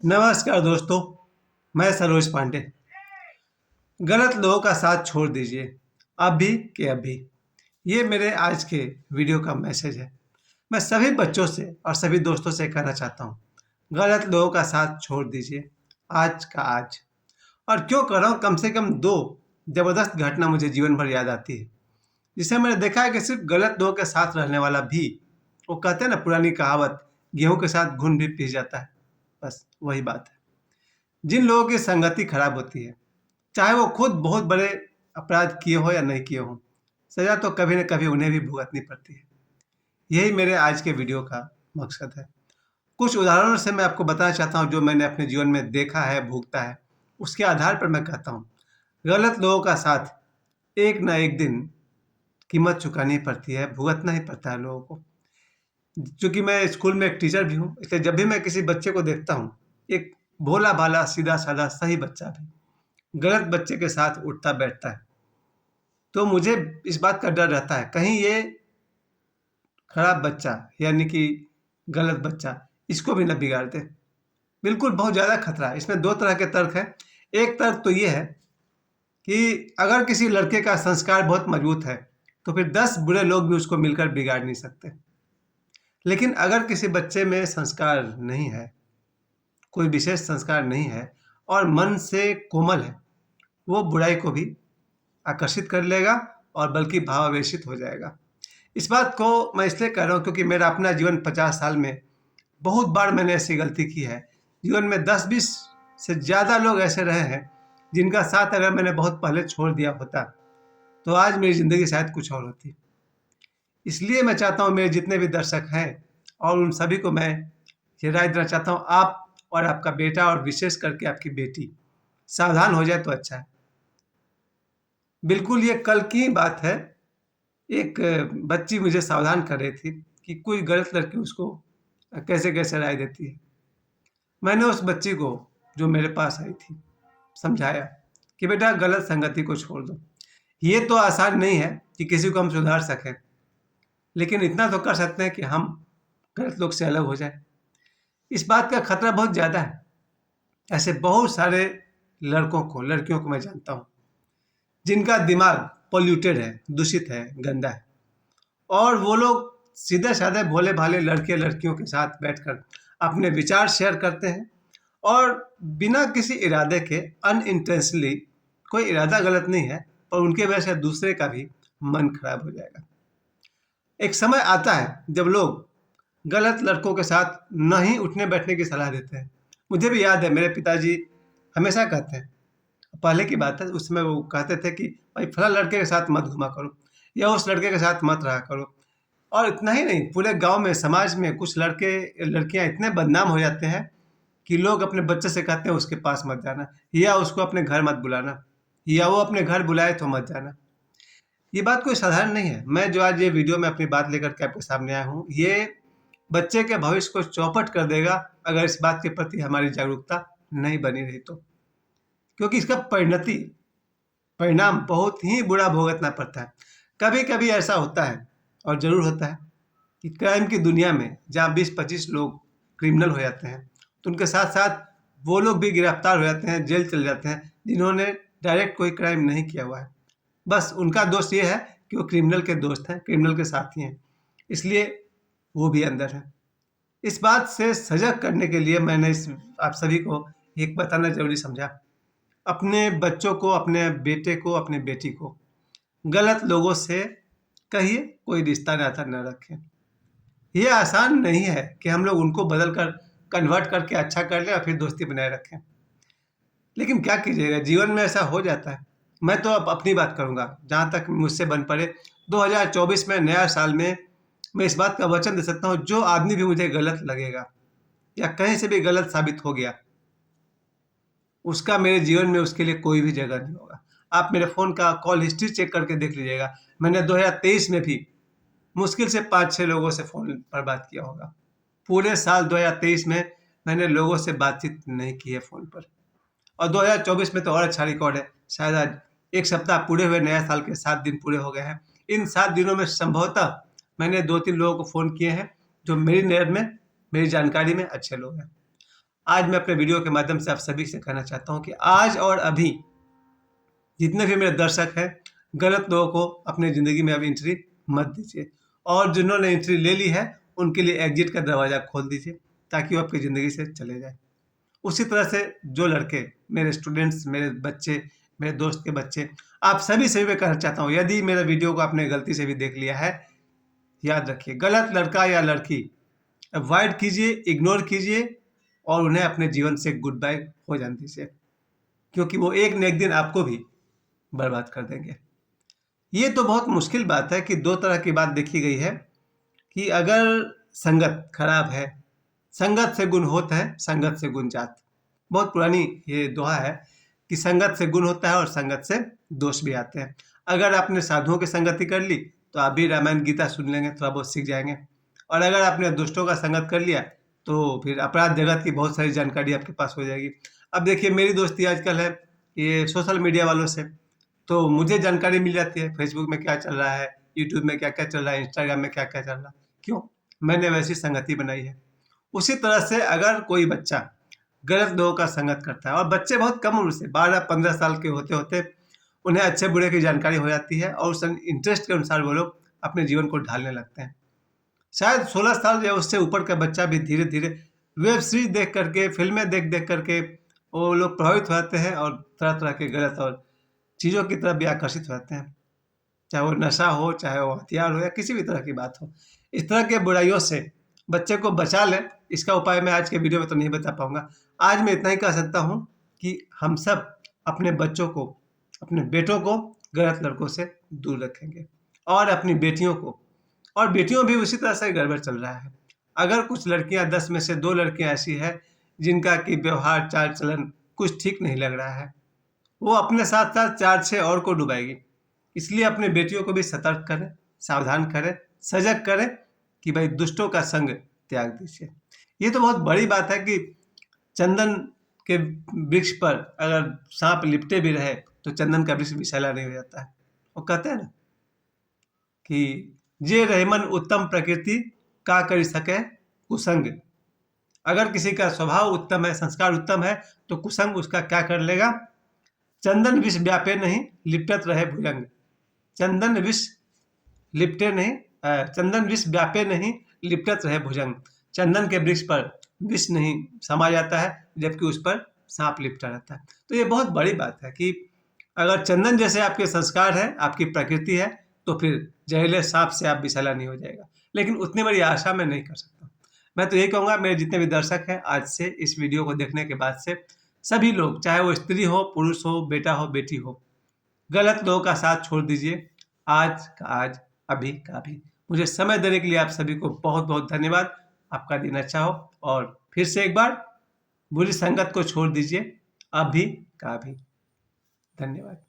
नमस्कार दोस्तों, मैं सरोज पांडे। गलत लोगों का साथ छोड़ दीजिए, अभी के अभी। ये मेरे आज के वीडियो का मैसेज है। मैं सभी बच्चों से और सभी दोस्तों से कहना चाहता हूँ, गलत लोगों का साथ छोड़ दीजिए, आज का आज। और क्यों कर रहा हूँ, कम से कम दो जबरदस्त घटना मुझे जीवन भर याद आती है, जिसे मैंने देखा है कि सिर्फ गलत लोगों के साथ रहने वाला भी, वो कहते हैं ना पुरानी कहावत, गेहूं के साथ घुन भी पिस जाता है। बस वही बात है। जिन लोगों की संगति खराब होती है, चाहे वो खुद बहुत बड़े अपराध किए हो या नहीं किए हो, सजा तो कभी न कभी उन्हें भी भुगतनी पड़ती है। यही मेरे आज के वीडियो का मकसद है। कुछ उदाहरणों से मैं आपको बताना चाहता हूँ जो मैंने अपने जीवन में देखा है, भुगता है। उसके आधार पर मैं कहता हूँ, गलत लोगों का साथ एक ना एक दिन कीमत चुकानी पड़ती है, भुगतना ही पड़ता है लोगों को। चूंकि मैं स्कूल में एक टीचर भी हूँ, इसलिए जब भी मैं किसी बच्चे को देखता हूँ, एक भोला भाला सीधा साधा सही बच्चा भी गलत बच्चे के साथ उठता बैठता है, तो मुझे इस बात का डर रहता है, कहीं ये खराब बच्चा यानी कि गलत बच्चा इसको भी न बिगाड़ दे। बिल्कुल बहुत ज़्यादा खतरा है। इसमें दो तरह के तर्क हैं। एक तर्क तो ये है कि अगर किसी लड़के का संस्कार बहुत मजबूत है, तो फिर 10 बुरे लोग भी उसको मिलकर बिगाड़ नहीं सकते। लेकिन अगर किसी बच्चे में संस्कार नहीं है, कोई विशेष संस्कार नहीं है और मन से कोमल है, वो बुराई को भी आकर्षित कर लेगा और बल्कि भावावेशित हो जाएगा। इस बात को मैं इसलिए कह रहा हूँ क्योंकि मेरा अपना जीवन 50 साल में बहुत बार मैंने ऐसी गलती की है। जीवन में 10-20 से ज़्यादा लोग ऐसे रहे हैं जिनका साथ अगर मैंने बहुत पहले छोड़ दिया होता, तो आज मेरी ज़िंदगी शायद कुछ और होती। इसलिए मैं चाहता हूँ मेरे जितने भी दर्शक हैं और उन सभी को मैं ये राय देना चाहता हूँ, आप और आपका बेटा और विशेष करके आपकी बेटी सावधान हो जाए तो अच्छा है। बिल्कुल ये कल की बात है। एक बच्ची मुझे सावधान कर रही थी कि कोई गलत लड़की उसको कैसे-कैसे राय देती है। मैंने उस बच्ची को, जो मेरे पास आई थी, समझाया कि बेटा गलत संगति को छोड़ दो। ये तो आसान नहीं है कि किसी को हम सुधार सकें, लेकिन इतना तो कर सकते हैं कि हम गलत लोग से अलग हो जाएँ। इस बात का खतरा बहुत ज़्यादा है। ऐसे बहुत सारे लड़कियों को मैं जानता हूँ, जिनका दिमाग पॉल्यूटेड है, दूषित है, गंदा है। और वो लोग सीधे-साधे भोले-भाले लड़के-लड़कियों के साथ बैठकर अपने विचार शेयर करते हैं और बिना किसी इरादे के अनइंटेंशनली, कोई इरादा गलत नहीं है, पर उनकी वजह से दूसरे का भी मन खराब हो जाएगा। एक समय आता है जब लोग गलत लड़कों के साथ नहीं उठने-बैठने की सलाह देते हैं। मुझे भी याद है मेरे पिताजी हमेशा कहते हैं, पहले की बात है, उस समय वो कहते थे कि भाई फलाँ लड़के के साथ मत घुमा करो या उस लड़के के साथ मत रहा करो। और इतना ही नहीं, पूरे गाँव में, समाज में कुछ लड़कियाँ इतने बदनाम हो जाते हैं कि लोग अपने बच्चे से कहते हैं उसके पास मत जाना या उसको अपने घर मत बुलाना या वो अपने घर बुलाए तो मत जाना। ये बात कोई साधारण नहीं है। मैं जो आज ये वीडियो में अपनी बात लेकर के आपके सामने आया हूँ, ये बच्चे के भविष्य को चौपट कर देगा अगर इस बात के प्रति हमारी जागरूकता नहीं बनी रही तो। क्योंकि इसका परिणाम बहुत ही बुरा भुगतना पड़ता है। कभी-कभी ऐसा होता है और ज़रूर होता है कि क्राइम की दुनिया में जहाँ 20-25 लोग क्रिमिनल हो जाते हैं, तो उनके साथ-साथ वो लोग भी गिरफ्तार हो जाते हैं, जेल चले जाते हैं, जिन्होंने डायरेक्ट कोई क्राइम नहीं किया हुआ है। बस उनका दोष ये है कि वो क्रिमिनल के दोस्त हैं, क्रिमिनल के साथी हैं, इसलिए वो भी अंदर हैं। इस बात से सजग करने के लिए मैंने आप सभी को एक बताना ज़रूरी समझा। अपने बच्चों को, अपने बेटे को, अपनी बेटी को गलत लोगों से कहिए कोई रिश्ता नाता न रखें। ये आसान नहीं है कि हम लोग उनको बदल कर कन्वर्ट करके अच्छा कर लें और फिर दोस्ती बनाए रखें। लेकिन क्या कीजिएगा, जीवन में ऐसा हो जाता है। मैं तो अब अपनी बात करूँगा, जहाँ तक मुझसे बन पड़े। 2024 में, नया साल में, मैं इस बात का वचन दे सकता हूँ, जो आदमी भी मुझे गलत लगेगा या कहीं से भी गलत साबित हो गया, उसका मेरे जीवन में उसके लिए कोई भी जगह नहीं होगा। आप मेरे फ़ोन का कॉल हिस्ट्री चेक करके देख लीजिएगा। मैंने 2023 में भी मुश्किल से 5-6 लोगों से फ़ोन पर बात किया होगा। पूरे साल 2023 में मैंने लोगों से बातचीत नहीं की है फ़ोन पर। और 2024 में तो और अच्छा रिकॉर्ड है। शायद आज 1 सप्ताह पूरे हुए, नया साल के 7 दिन पूरे हो गए हैं। इन 7 दिनों में संभवतः मैंने 2-3 लोगों को फ़ोन किए हैं, जो मेरी नज़र में, मेरी जानकारी में अच्छे लोग हैं। आज मैं अपने वीडियो के माध्यम से आप सभी से कहना चाहता हूँ कि आज और अभी जितने भी मेरे दर्शक हैं, गलत लोगों को अपनी ज़िंदगी में अब एंट्री मत दीजिए, और जिन्होंने एंट्री ले ली है उनके लिए एग्जिट का दरवाज़ा खोल दीजिए ताकि वो आपकी ज़िंदगी से चले जाएँ। उसी तरह से जो लड़के, मेरे स्टूडेंट्स, मेरे बच्चे, मेरे दोस्त के बच्चे, आप सभी से मैं कहना चाहता हूँ, यदि मेरे वीडियो को आपने गलती से भी देख लिया है, याद रखिए, गलत लड़का या लड़की अवॉइड कीजिए, इग्नोर कीजिए और उन्हें अपने जीवन से गुड बाय हो जाने दीजिए, क्योंकि वो एक न एक दिन आपको भी बर्बाद कर देंगे। ये तो बहुत मुश्किल बात है कि दो तरह की बात देखी गई है कि अगर संगत खराब है, संगत से गुण होता है, संगत से गुण जात। बहुत पुरानी ये दोहा है कि संगत से गुण होता है और संगत से दोष भी आते हैं। अगर आपने साधुओं की संगति कर ली तो आप भी रामायण गीता सुन लेंगे, थोड़ा बहुत सीख जाएंगे, और अगर आपने दुष्टों का संगत कर लिया तो फिर अपराध जगत की बहुत सारी जानकारी आपके पास हो जाएगी। अब देखिए, मेरी दोस्ती आजकल है ये सोशल मीडिया वालों से, तो मुझे जानकारी मिल जाती है फेसबुक में क्या चल रहा है, यूट्यूब में क्या क्या चल रहा है, इंस्टाग्राम में क्या क्या चल रहा है। क्यों? मैंने वैसी संगति बनाई है। उसी तरह से अगर कोई बच्चा गलत लोगों का संगत करता है, और बच्चे बहुत कम उम्र से 12-15 साल के होते होते उन्हें अच्छे बुरे की जानकारी हो जाती है और उस इंटरेस्ट के अनुसार वो लोग अपने जीवन को ढालने लगते हैं। शायद 16 साल या उससे ऊपर का बच्चा भी धीरे धीरे वेब सीरीज देख करके, फिल्में देख देख करके वो लोग प्रभावित हो जाते हैं और तरह तरह के गलत और चीज़ों की तरफ भी आकर्षित हो जाते हैं, चाहे वो नशा हो, चाहे वो हथियार हो, या किसी भी तरह की बात हो। इस तरह के बुराइयों से बच्चे को बचा लें, इसका उपाय मैं आज के वीडियो में तो नहीं बता पाऊंगा। आज मैं इतना ही कह सकता हूँ कि हम सब अपने बच्चों को, अपने बेटों को गलत लड़कों से दूर रखेंगे, और अपनी बेटियों को, और बेटियों भी उसी तरह से गड़बड़ चल रहा है। अगर कुछ लड़कियां, 10 में से 2 लड़कियां ऐसी हैं जिनका कि व्यवहार, चाल चलन कुछ ठीक नहीं लग रहा है, वो अपने साथ साथ 4-6 और को डुबाएगी। इसलिए अपने बेटियों को भी सतर्क करें, सावधान करें, सजग करें कि भाई दुष्टों का संग त्याग दीजिए। ये तो बहुत बड़ी बात है कि चंदन के वृक्ष पर अगर सांप लिपटे भी रहे तो चंदन का वृक्ष विषैला नहीं हो जाता है। वो कहते हैं ना कि जे रहमन उत्तम प्रकृति का कर सके कुसंग। अगर किसी का स्वभाव उत्तम है, संस्कार उत्तम है, तो कुसंग उसका क्या कर लेगा? चंदन विष व्यापे नहीं, लिपटत रहे भुजंग। चंदन विष लिपटे नहीं, चंदन विष व्यापे नहीं, लिपटत रहे भुजंग। चंदन के वृक्ष पर विष नहीं समा जाता है, जबकि उस पर सांप लिपटा रहता है। तो ये बहुत बड़ी बात है कि अगर चंदन जैसे आपके संस्कार है, आपकी प्रकृति है, तो फिर जहरीले सांप से आप विषैला नहीं हो जाएगा। लेकिन उतनी बड़ी आशा मैं नहीं कर सकता। मैं तो यही कहूँगा, मेरे जितने भी दर्शक हैं, आज से इस वीडियो को देखने के बाद से सभी लोग, चाहे वो स्त्री हो, पुरुष हो, बेटा हो, बेटी हो, गलत लोगों का साथ छोड़ दीजिए। आज का आज, अभी का अभी। मुझे समय देने के लिए आप सभी को बहुत बहुत धन्यवाद। आपका दिन अच्छा हो, और फिर से एक बार बुरी संगत को छोड़ दीजिए, अभी का अभी। धन्यवाद।